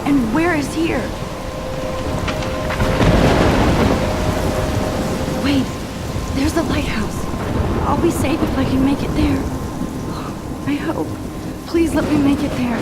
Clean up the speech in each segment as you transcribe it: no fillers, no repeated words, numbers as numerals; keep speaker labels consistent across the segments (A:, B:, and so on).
A: And where is here? Wait, there's the lighthouse. I'll be safe if I can make it there. I hope. Please let me make it there.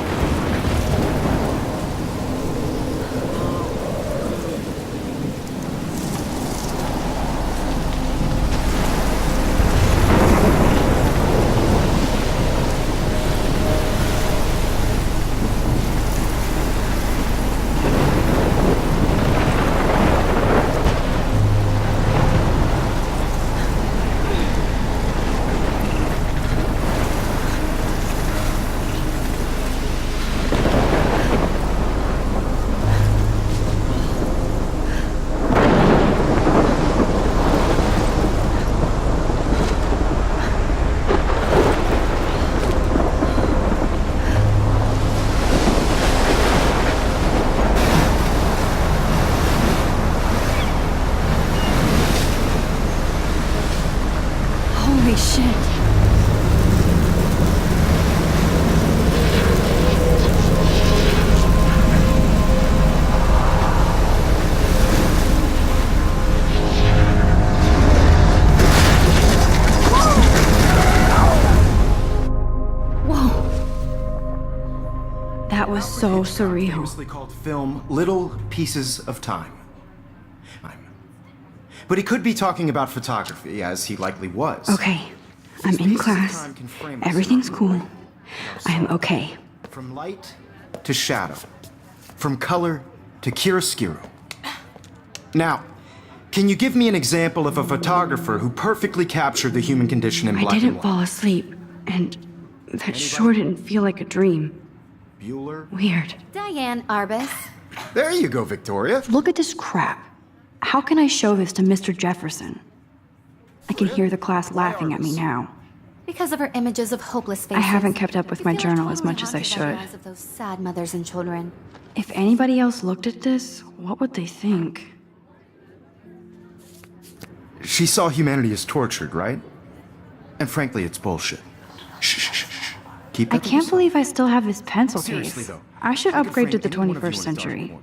A: Holy shit. That was so surreal.
B: Famously called film Little Pieces of Time. But he could be talking about photography, as he likely was.
A: Okay, I'm in class. Everything's cool. I am okay.
B: From light to shadow. From color to chiaroscuro. Now, can you give me an example of a photographer who perfectly captured the human condition in
A: I
B: black and
A: didn't
B: white?
A: fall asleep, and that sure didn't feel like a dream.
B: Bueller?
A: Weird.
C: Diane Arbus.
B: There you go, Victoria.
A: Look at this crap. How can I show this to Mr. Jefferson? I can hear the class laughing at me now.
C: Because of her images of hopeless faces.
A: I haven't kept up with my
C: We feel
A: journal as
C: totally
A: much as I
C: haunted by the
A: should.
C: eyes of those sad mothers and children.
A: If anybody else looked at this, what would they think?
B: She saw humanity as tortured, right? And frankly, it's bullshit. Shh, shh, shh, shh. Keep
A: I
B: that to
A: can't
B: yourself.
A: believe I still have this pencil
B: Seriously,
A: case.
B: though,
A: I should
B: I could
A: upgrade to
B: frame
A: the
B: any one of you
A: 21st
B: in a dark
A: century.
B: corner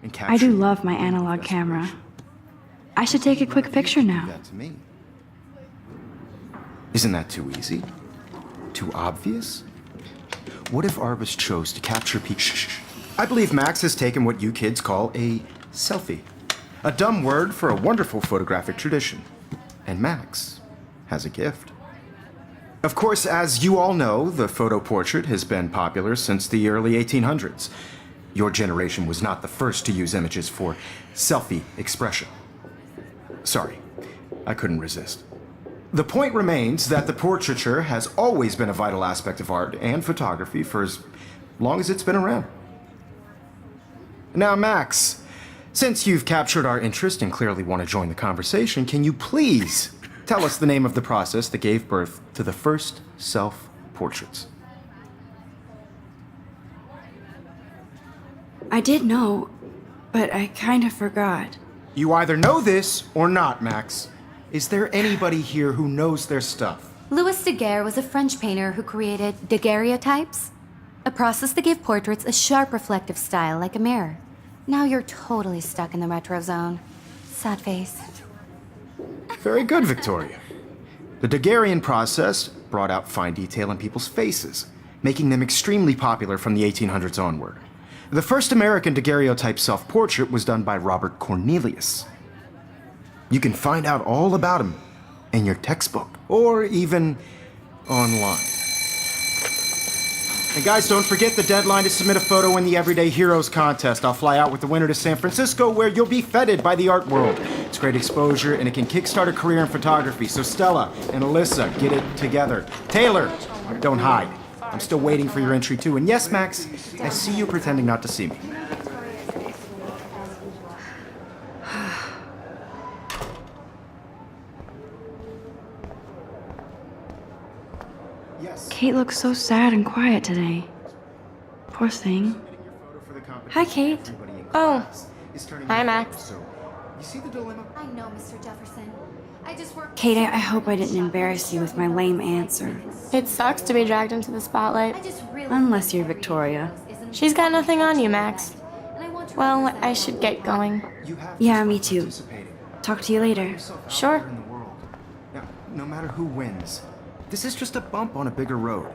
B: and
A: I do
B: capture
A: love my
B: you in the
A: analog
B: best
A: camera.
B: version.
A: I should take a quick picture
B: Do
A: now.
B: that to me. Isn't that too easy? Too obvious? What if Arbus chose to capture people? I believe Max has taken what you kids call a selfie. A dumb word for a wonderful photographic tradition. And Max has a gift. Of course, as you all know, the photo portrait has been popular since the early 1800s. Your generation was not the first to use images for selfie expression. Sorry, I couldn't resist. The point remains that the portraiture has always been a vital aspect of art and photography for as long as it's been around. Now, Max, since you've captured our interest and clearly want to join the conversation, can you please tell us the name of the process that gave birth to the first self-portraits?
A: I did know, but I kind of forgot.
B: You either know this or not, Max. Is there anybody here who knows their stuff?
C: Louis Daguerre was a French painter who created daguerreotypes, a process that gave portraits a sharp reflective style like a mirror. Now you're totally stuck in the retro zone. Sad face.
B: Very good, Victoria. The Daguerrean process brought out fine detail in people's faces, making them extremely popular from the 1800s onward. The first American daguerreotype self-portrait was done by Robert Cornelius. You can find out all about him in your textbook, or even online. And guys, don't forget the deadline to submit a photo in the Everyday Heroes contest. I'll fly out with the winner to San Francisco, where you'll be feted by the art world. It's great exposure, and it can kickstart a career in photography. So Stella and Alyssa, get it together. Taylor, don't hide. I'm still waiting for your entry too. And yes, Max, I see you pretending not to see me. Yes.
A: Kate looks so sad and quiet today. Poor thing. Hi, Kate.
D: Oh. Hi, Max.
B: You see the dilemma?
C: I know, Mr. Jefferson. I just work.
A: Kate, I hope I didn't embarrass you with my lame answer.
D: It sucks to be dragged into the
C: I
D: spotlight.
C: just really
A: Unless you're Victoria.
D: She's got nothing on you, Max. Well, I should get going.
B: You have
A: Yeah,
B: to
A: me
B: stop
A: too.
B: participating.
A: Talk to you later.
B: Yourself out
D: Sure.
B: there in the world. Now, no matter who wins, this is just a bump on a bigger road.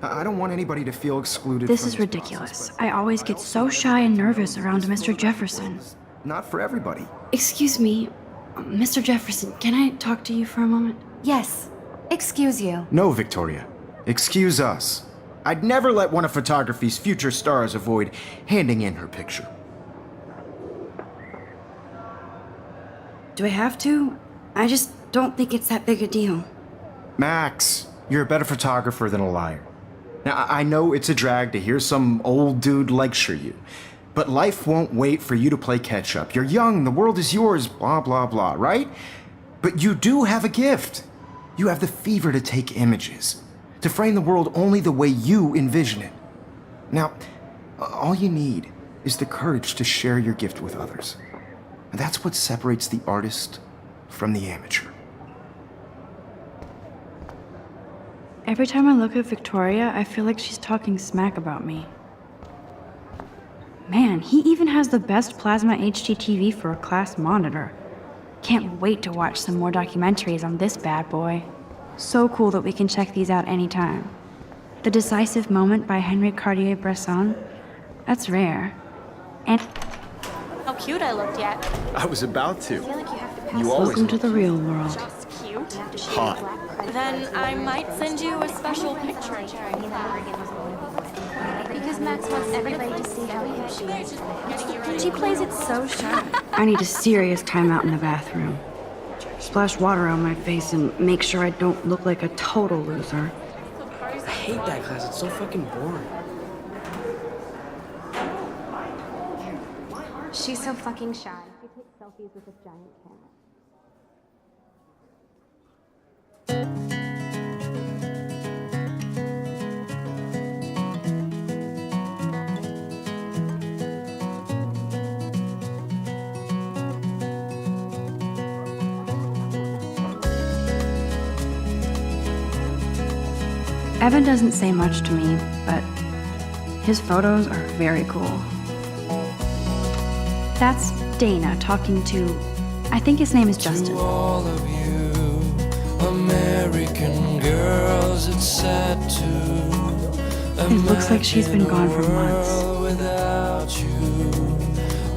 B: I don't want anybody to feel excluded.
A: This
B: from
A: is
B: this
A: ridiculous.
B: process, but
A: I always get
B: also
A: so
B: want
A: shy and
B: everybody to know
A: nervous
B: that
A: around
B: this
A: Mr.
B: world
A: Jefferson.
B: is not for everybody.
A: Excuse me, Mr. Jefferson, can I talk to you for a moment?
C: Yes. Excuse you.
B: No, Victoria. Excuse us. I'd never let one of photography's future stars avoid handing in her picture.
A: Do I have to? I just don't think it's that big a deal.
B: Max, you're a better photographer than a liar. Now, I know it's a drag to hear some old dude lecture you, but life won't wait for you to play catch up. You're young, the world is yours, blah, blah, blah, right? But you do have a gift. You have the fever to take images, to frame the world only the way you envision it. Now, all you need is the courage to share your gift with others. And that's what separates the artist from the amateur.
A: Every time I look at Victoria, I feel like she's talking smack about me. Man, he even has the best plasma HDTV for a class monitor. Can't wait to watch some more documentaries on this bad boy. So cool that we can check these out anytime. The Decisive Moment by Henri Cartier-Bresson, that's rare. And
D: How cute I looked yet.
B: I was about to. You
A: welcome to the real world.
D: Just cute.
B: hot.
D: Then I might send you a special picture.
C: Because Max wants everybody to see how cute she is.
A: She plays it so sharp. I need a serious timeout in the bathroom. Splash water on my face and make sure I don't look like a total loser.
E: I hate that class. It's so fucking boring.
C: She's so fucking shy. She takes selfies with a giant camera.
A: Evan doesn't say much to me, but his photos are very cool. That's Dana talking to, I think his name is Justin.
F: To all of you, American girls, it's sad to
A: It looks like she's been gone for months.
F: without you,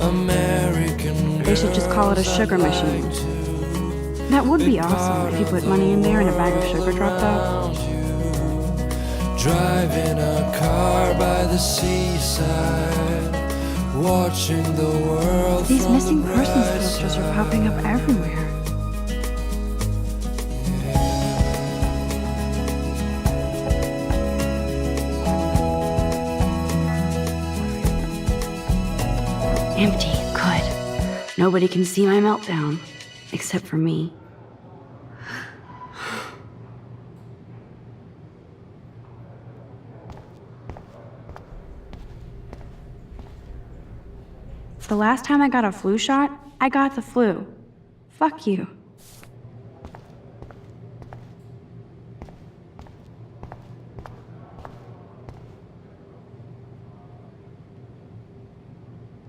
F: American
A: They should just call it a sugar machine. That would be awesome if you put money in there and a bag of sugar dropped out.
F: driving a car by the seaside, watching the world.
A: These
F: from
A: missing
F: the
A: persons
F: bright
A: posters are popping up everywhere. Empty. Good. Nobody can see my meltdown. Except for me. The last time I got a flu shot, I got the flu. Fuck you.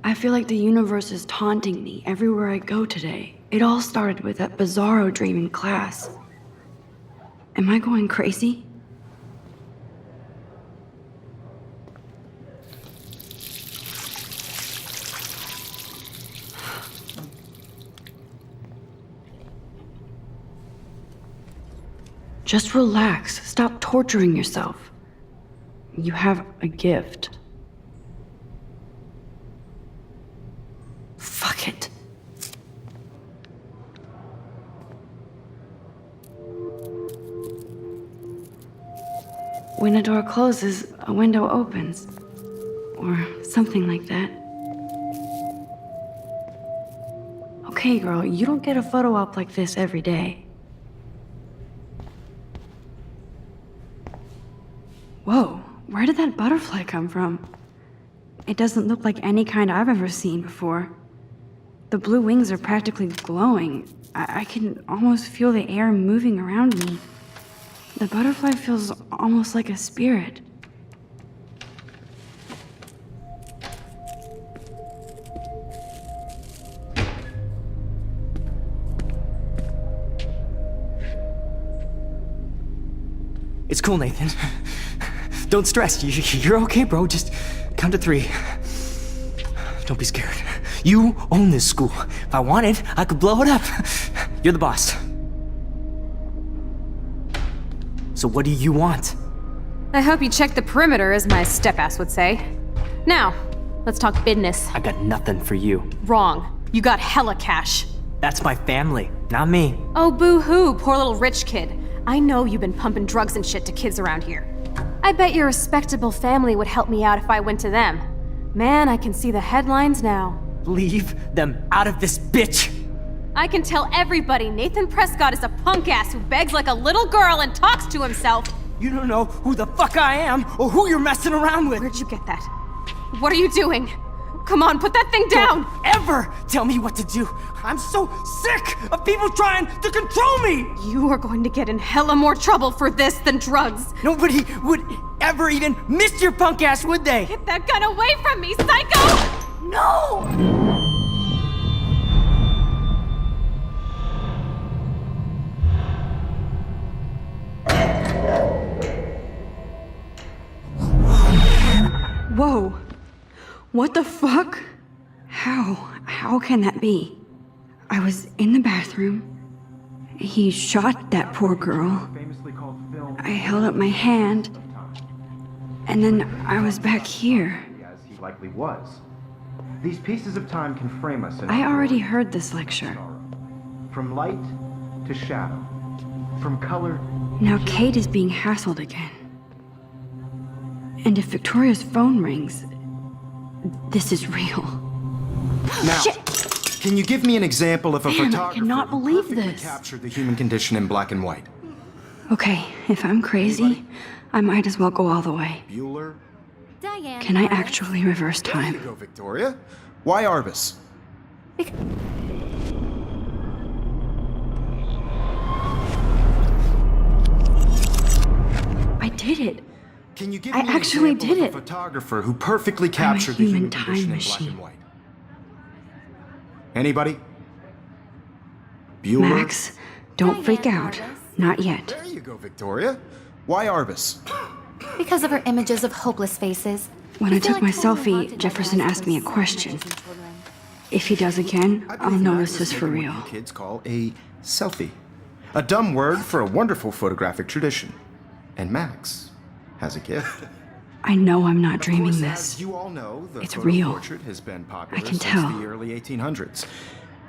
A: I feel like the universe is taunting me everywhere I go today. It all started with that bizarro dream in class. Am I going crazy? Just relax. Stop torturing yourself. You have a gift. Fuck it. When a door closes, a window opens. Or something like that. Okay, girl, you don't get a photo op like this every day. Whoa, where did that butterfly come from? It doesn't look like any kind I've ever seen before. The blue wings are practically glowing. I can almost feel the air moving around me. The butterfly feels almost like a spirit.
E: It's cool, Nathan. Don't stress. You're okay, bro. Just count to 3. Don't be scared. You own this school. If I wanted, I could blow it up. You're the boss. So what do you want?
G: I hope you checked the perimeter, as my step-ass would say. Now, let's talk business.
E: I got nothing for you.
G: Wrong. You got hella cash.
E: That's my family, not me.
G: Oh, boo-hoo, poor little rich kid. I know you've been pumping drugs and shit to kids around here. I bet your respectable family would help me out if I went to them. Man, I can see the headlines now.
E: Leave them out of this bitch!
G: I can tell everybody Nathan Prescott is a punk ass who begs like a little girl and talks to himself.
E: You don't know who the fuck I am or who you're messing around with.
G: Where'd you get that? What are you doing? Come on, put that thing down!
E: Don't ever tell me what to do. I'm so sick of people trying to control me.
G: You are going to get in hella more trouble for this than drugs.
E: Nobody would ever even miss your punk ass, would they?
G: Get that gun away from me, psycho! No!
A: Whoa. What the fuck? How can that be? I was in the bathroom. He shot that poor girl. I held up my hand. And then I was back here.
B: As he likely was. These pieces of time can frame us in
A: I already heard this lecture.
B: from light to shadow, from color.
A: Now Kate is being hassled again. And if Victoria's phone rings, this is real.
B: Now,
A: Shit.
B: can you give me an example of a
A: Damn, I
B: photographer
A: cannot
B: who
A: believe
B: perfectly
A: this.
B: captured the human condition in black and white?
A: Okay, if I'm crazy, I might as well go all the way.
B: Bueller?
C: Diane.
A: Can I
C: Arbus.
A: actually reverse
B: There you
A: time?
B: go, Victoria. Why Arbus?
A: I did it.
B: Can you give
A: I
B: me an
A: actually
B: example
A: did
B: of
A: it.
B: a photographer who perfectly captured the
A: human
B: human
A: time
B: condition in black
A: machine.
B: and white? Anybody? Bueller?
A: Max, don't freak out. Not yet.
B: There you go, Victoria. Why Arbus?
C: Because of her images of hopeless faces.
A: When I
C: feel
A: took my
C: totally
A: selfie,
C: haunted by
A: Jefferson
C: the eyes
A: asked
C: of
A: me a
C: those
A: question.
C: Asian children.
A: If he does again,
B: I
A: I'll
B: believe
A: know
B: Max
A: this
B: has
A: is for
B: taken
A: real.
B: what you kids call a selfie. A dumb word for a wonderful photographic tradition. And Max has a gift.
A: I know I'm not
B: Of
A: dreaming
B: course,
A: this.
B: As you all know, the
A: It's
B: photo
A: real.
B: portrait has been popular
A: I can
B: since
A: tell.
B: the early 1800s.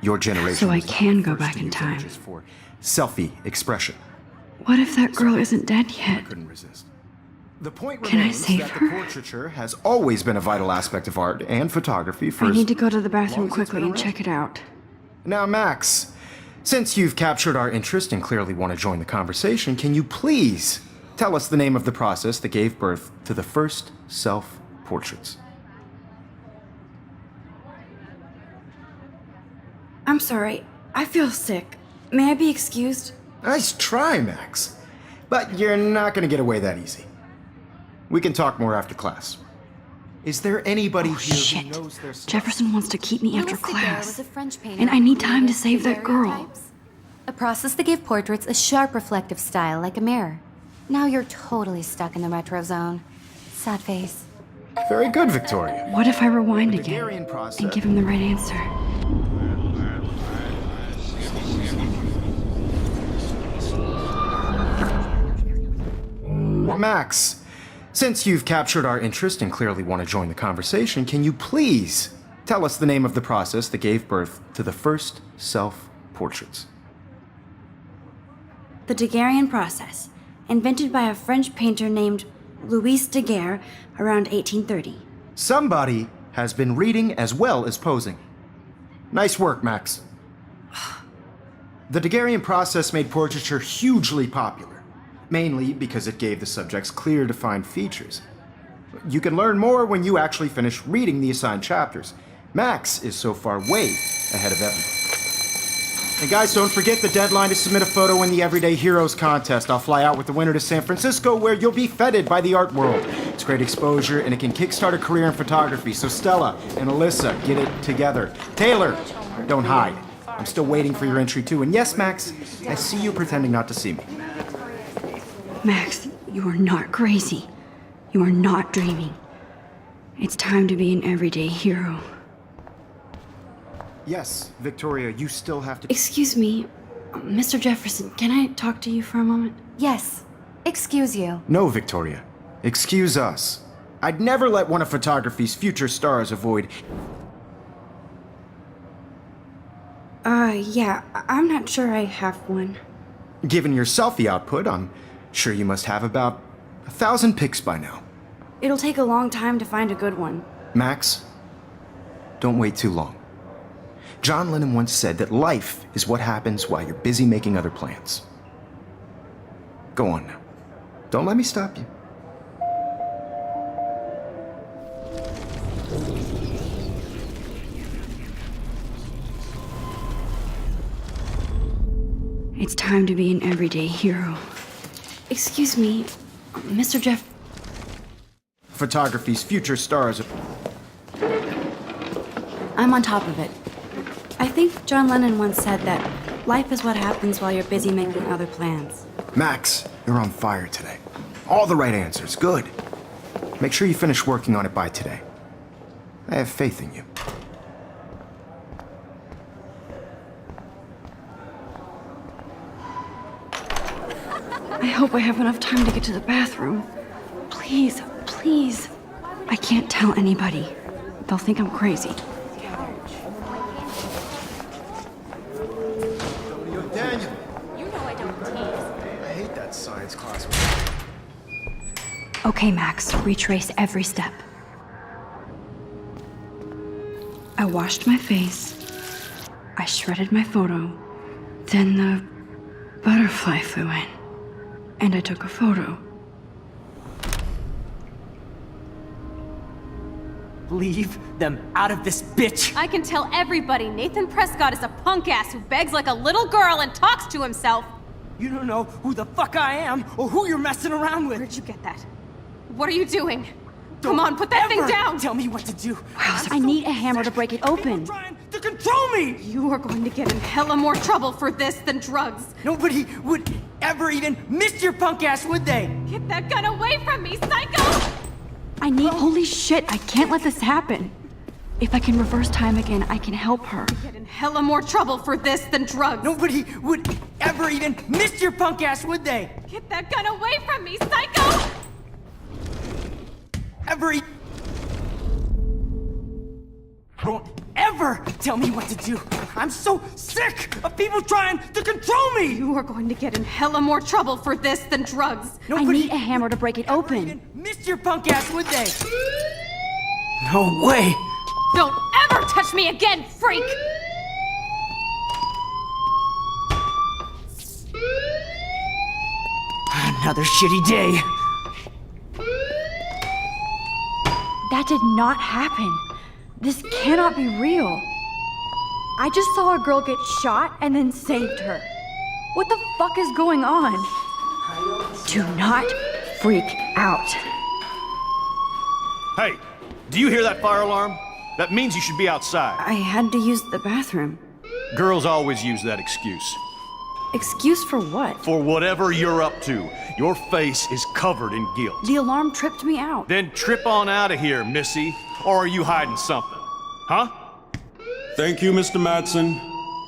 B: Your generation
A: So I
B: was not
A: can
B: the
A: go
B: first
A: back
B: to
A: in
B: use
A: time.
B: images for selfie expression.
A: What if that girl isn't dead yet?
B: Couldn't resist. The point
A: Can I
B: remains
A: save
B: that
A: her?
B: the portraiture has always been a vital aspect of art and photography for
A: I
B: as
A: need to go to the bathroom
B: long as it's
A: quickly
B: been
A: and
B: around.
A: check it out.
B: Now, Max, since you've captured our interest and clearly want to join the conversation, can you please tell us the name of the process that gave birth to the first self-portraits?
A: I'm sorry. I feel sick. May I be excused?
B: Nice try, Max. But you're not going to get away that easy. We can talk more after class. Is there anybody
A: Oh,
B: here
A: shit.
B: who knows their stuff?
A: Jefferson wants to keep me after
C: Louis Daguerre was
A: class.
C: a French painter
A: And I
C: who
A: need time to
C: created
A: save that girl.
C: daguerreotypes, a process that gave portraits a sharp reflective style like a mirror. Now you're totally stuck in the retro zone. Sad face.
B: Very good, Victoria.
A: What if I rewind
B: The
A: again
B: Daguerrean process.
A: and give him the right answer?
B: Max, since you've captured our interest and clearly want to join the conversation, can you please tell us the name of the process that gave birth to the first self-portraits?
A: The Daguerrean process, invented by a French painter named Louis Daguerre around 1830.
B: Somebody has been reading as well as posing. Nice work, Max. The Daguerrean process made portraiture hugely popular, mainly because it gave the subjects clear, defined features. You can learn more when you actually finish reading the assigned chapters. Max is so far way ahead of everyone. And guys, don't forget the deadline to submit a photo in the Everyday Heroes contest. I'll fly out with the winner to San Francisco, where you'll be feted by the art world. It's great exposure, and it can kickstart a career in photography. So Stella and Alyssa, get it together. Taylor, don't hide. I'm still waiting for your entry too. And yes, Max, I see you pretending not to see me.
A: Max, You are not crazy. You are not dreaming. It's time to be an everyday hero.
B: Yes, Victoria, you still have to.
A: Excuse me, Mr. Jefferson, can I talk to you for a moment?
C: Yes. Excuse you.
B: No, Victoria. Excuse us. I'd never let one of photography's future stars avoid.
A: Yeah, I'm not sure I have one.
B: Given your selfie output, I'm sure you must have about 1,000 pics by now.
A: It'll take a long time to find a good one.
B: Max, don't wait too long. John Lennon once said that life is what happens while you're busy making other plans. Go on now. Don't let me stop you.
A: It's time to be an everyday hero. Excuse me, Mr. Jeff.
B: Photography's future stars.
A: I'm on top of it. I think John Lennon once said that life is what happens while you're busy making other plans.
B: Max, you're on fire today. All the right answers. Good. Make sure you finish working on it by today. I have faith in you.
A: I hope I have enough time to get to the bathroom. Please, please. I can't tell anybody. They'll think I'm crazy.
B: Daniel,
D: You know I don't tease.
B: I hate that science class.
A: Okay, Max, retrace every step. I washed my face. I shredded my photo. Then the butterfly flew in. And I took a photo.
E: Leave them out of this bitch!
G: I can tell everybody Nathan Prescott is a punk ass who begs like a little girl and talks to himself.
E: You don't know who the fuck I am or who you're messing around with.
G: Where'd you get that? What are you doing? Come on, put that thing
E: Ever
G: down!
E: Tell me what to do.
A: Wow, I need a hammer to break it open.
E: People trying to control me!
G: You are going to get in hella more trouble for this than drugs.
E: Nobody would ever even miss your punk ass, would they?
G: Get that gun away from me, psycho!
A: I need. Holy shit, I can't let this happen. If I can reverse time again, I can help her.
G: Get in hella more trouble for this than drugs.
E: Nobody would ever even miss your punk ass, would they?
G: Get that gun away from me, psycho!
E: Don't ever tell me what to do. I'm so sick of people trying to control me.
G: You are going to get in hella more trouble for this than drugs.
A: I need a hammer to break it
E: ever
A: open.
E: even miss your punk ass, would they? No way.
G: Don't ever touch me again, freak!
E: Another shitty day.
A: That did not happen. This cannot be real. I just saw a girl get shot and then saved her. What the fuck is going on? Do not freak out.
H: Hey, do you hear that fire alarm? That means you should be outside.
A: I had to use the bathroom.
H: Girls always use that excuse.
A: Excuse for what?
H: For whatever you're up to, your face is covered in guilt.
A: The alarm tripped me out.
H: Then trip on out of here, Missy. Or are you hiding something? Huh?
I: Thank you, Mr. Madsen.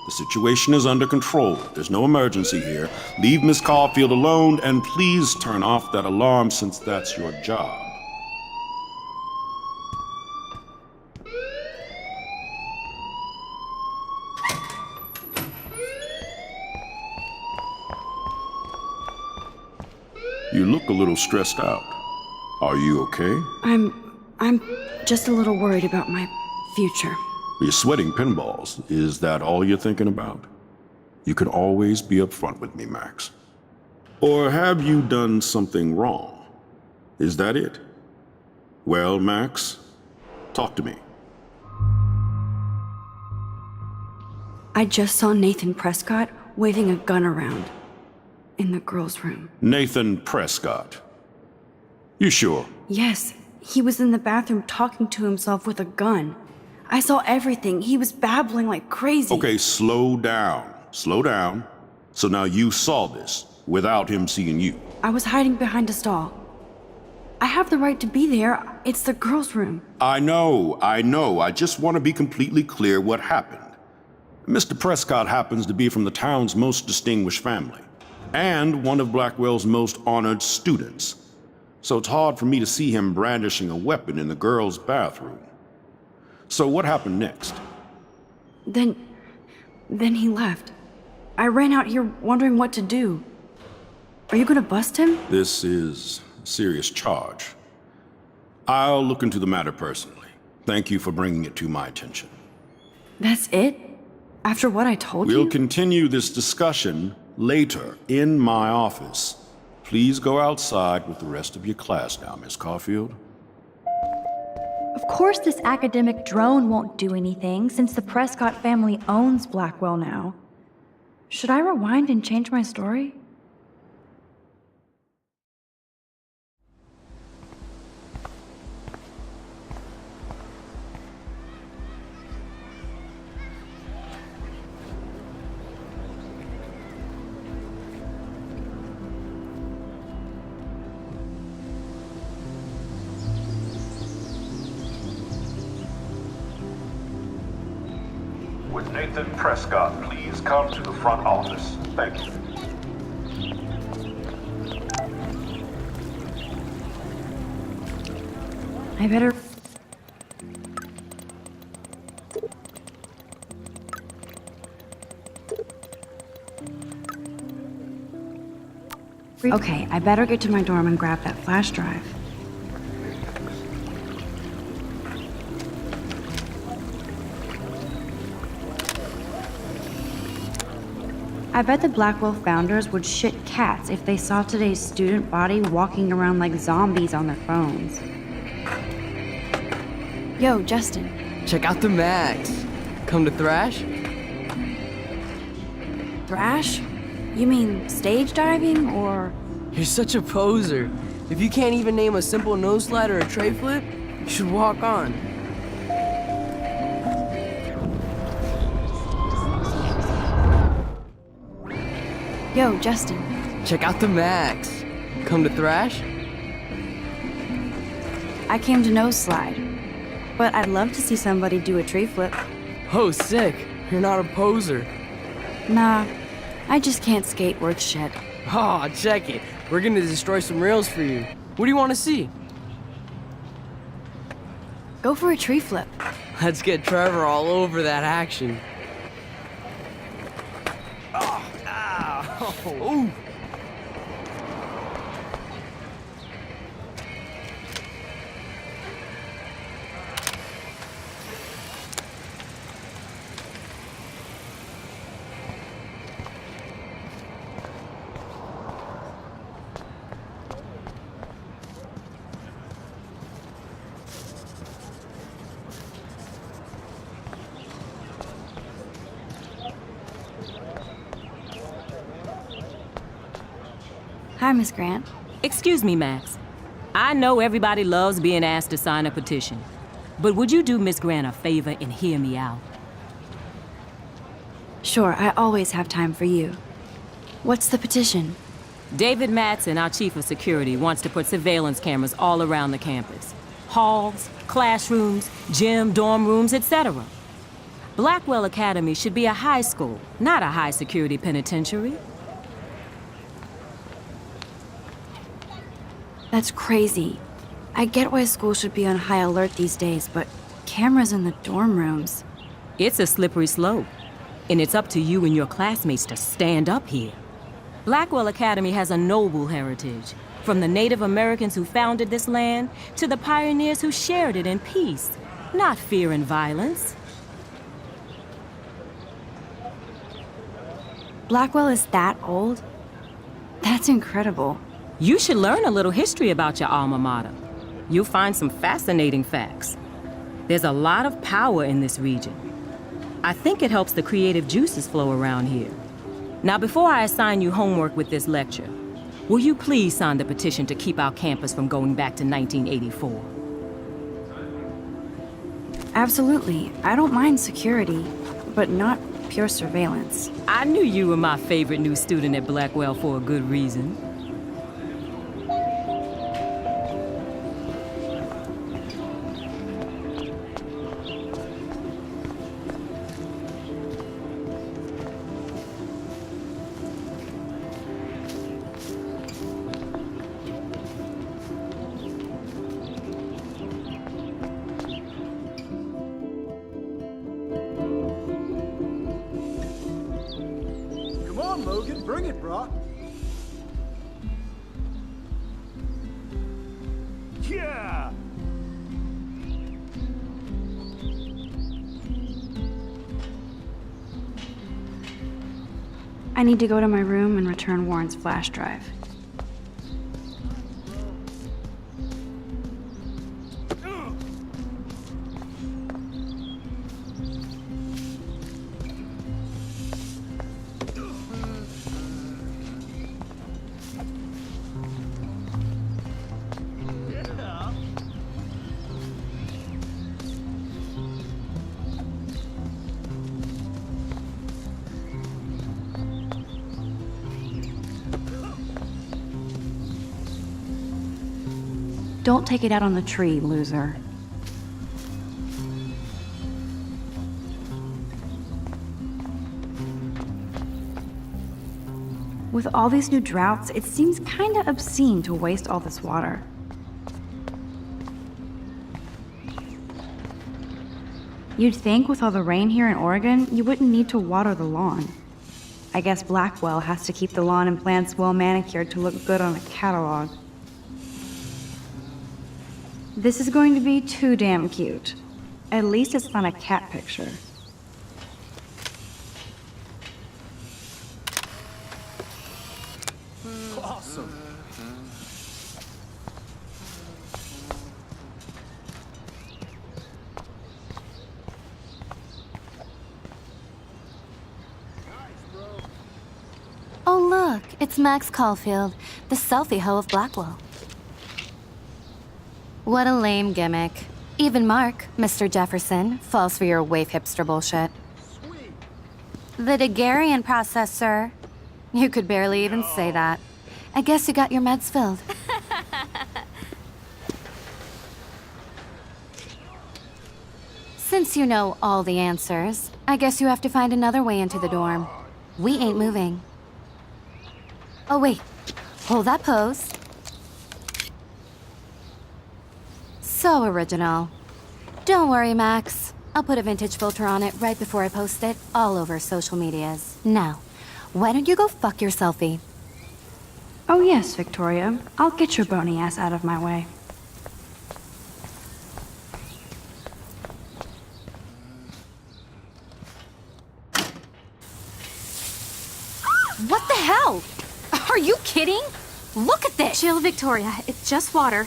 I: The situation is under control. There's no emergency here. Leave Miss Caulfield alone, and please turn off that alarm since that's your job. You look a little stressed out. Are you okay?
A: I'm just a little worried about my future.
I: You're sweating pinballs. Is that all you're thinking about? You can always be upfront with me, Max. Or have you done something wrong? Is that it? Well, Max, talk to me.
A: I just saw Nathan Prescott waving a gun around in the girls' room.
I: Nathan Prescott. You sure?
A: Yes, he was in the bathroom talking to himself with a gun. I saw everything. He was babbling like crazy.
I: Okay, slow down. Slow down. So now you saw this without him seeing you.
A: I was hiding behind a stall. I have the right to be there. It's the girls' room.
I: I know. I just want to be completely clear what happened. Mr. Prescott happens to be from the town's most distinguished family, and one of Blackwell's most honored students. So it's hard for me to see him brandishing a weapon in the girls' bathroom. So what happened next?
A: Then he left. I ran out here wondering what to do. Are you gonna bust him?
I: This is a serious charge. I'll look into the matter personally. Thank you for bringing it to my attention.
A: That's it? After what I told you?
I: We'll continue this discussion later in my office. Please go outside with the rest of your class now, Miss Caulfield.
A: Of course this academic drone won't do anything since the Prescott family owns Blackwell now. Should I rewind and change my story?
J: Would Nathan Prescott please come to the front office? Thank you.
A: I better... Okay, I better get to my dorm and grab that flash drive. I bet the Blackwell founders would shit cats if they saw today's student body walking around like zombies on their phones. Yo, Justin.
K: Check out the Max. Come to Thrash?
A: Thrash? You mean stage diving, or...?
K: You're such a poser. If you can't even name a simple nose slide or a tray flip, you should walk on.
A: Yo, Justin.
K: Check out the Max. Come to Thrash?
A: I came to nose slide, but I'd love to see somebody do a tree flip.
K: Oh, sick. You're not a poser.
A: Nah, I just can't skate worth shit.
K: Aw, check it. We're gonna destroy some rails for you. What do you want to see?
A: Go for a tree flip.
K: Let's get Trevor all over that action. Ooh.
A: Hi, Miss Grant.
L: Excuse me, Max. I know everybody loves being asked to sign a petition, but would you do Miss Grant a favor and hear me out?
A: Sure, I always have time for you. What's the petition?
L: David Matson, our chief of security, wants to put surveillance cameras all around the campus. Halls, classrooms, gym, dorm rooms, etc. Blackwell Academy should be a high school, not a high-security penitentiary.
A: That's crazy. I get why school should be on high alert these days, but cameras in the dorm rooms...
L: It's a slippery slope, and it's up to you and your classmates to stand up here. Blackwell Academy has a noble heritage, from the Native Americans who founded this land to the pioneers who shared it in peace, not fear and violence.
A: Blackwell is that old? That's incredible.
L: You should learn a little history about your alma mater. You'll find some fascinating facts. There's a lot of power in this region. I think it helps the creative juices flow around here. Now, before I assign you homework with this lecture, will you please sign the petition to keep our campus from going back to 1984?
A: Absolutely. I don't mind security, but not pure surveillance.
L: I knew you were my favorite new student at Blackwell for a good reason.
M: right?
H: Yeah!
A: I need to go to my room and return Warren's flash drive. Don't take it out on the tree, loser. With all these new droughts, it seems kinda obscene to waste all this water. You'd think with all the rain here in Oregon, you wouldn't need to water the lawn. I guess Blackwell has to keep the lawn and plants well manicured to look good on a catalog. This is going to be too damn cute. At least it's not a cat picture.
M: Awesome.
C: Oh, look, it's Max Caulfield, the selfie hoe of Blackwell. What a lame gimmick. Even Mark, Mr. Jefferson, falls for your waif hipster bullshit. The Daguerrean process, sir. You could barely even say that. I guess you got your meds filled. Since you know all the answers, I guess you have to find another way into the dorm. We ain't moving. Oh, wait. Hold that pose. So original. Don't worry, Max. I'll put a vintage filter on it right before I post it all over social medias. Now, why don't you go fuck your selfie?
A: Oh yes, Victoria. I'll get your bony ass out of my way.
C: What the hell? Are you kidding? Look at this!
G: Chill, Victoria. It's just water.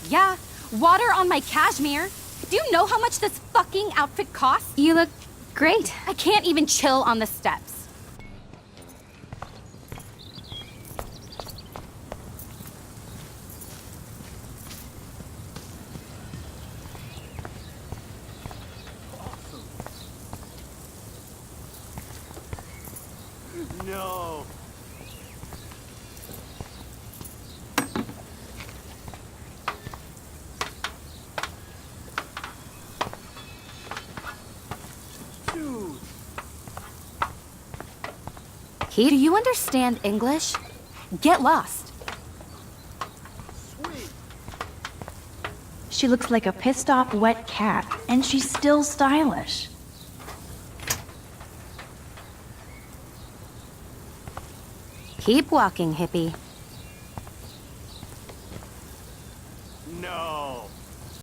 C: Yeah, water on my cashmere. Do you know how much this fucking outfit costs?
G: You look great.
C: I can't even chill on the steps.
H: No. Dude.
C: He, do you understand English? Get lost.
M: Sweet.
A: She looks like a pissed off wet cat, and she's still stylish.
C: Keep walking, hippie.
H: No.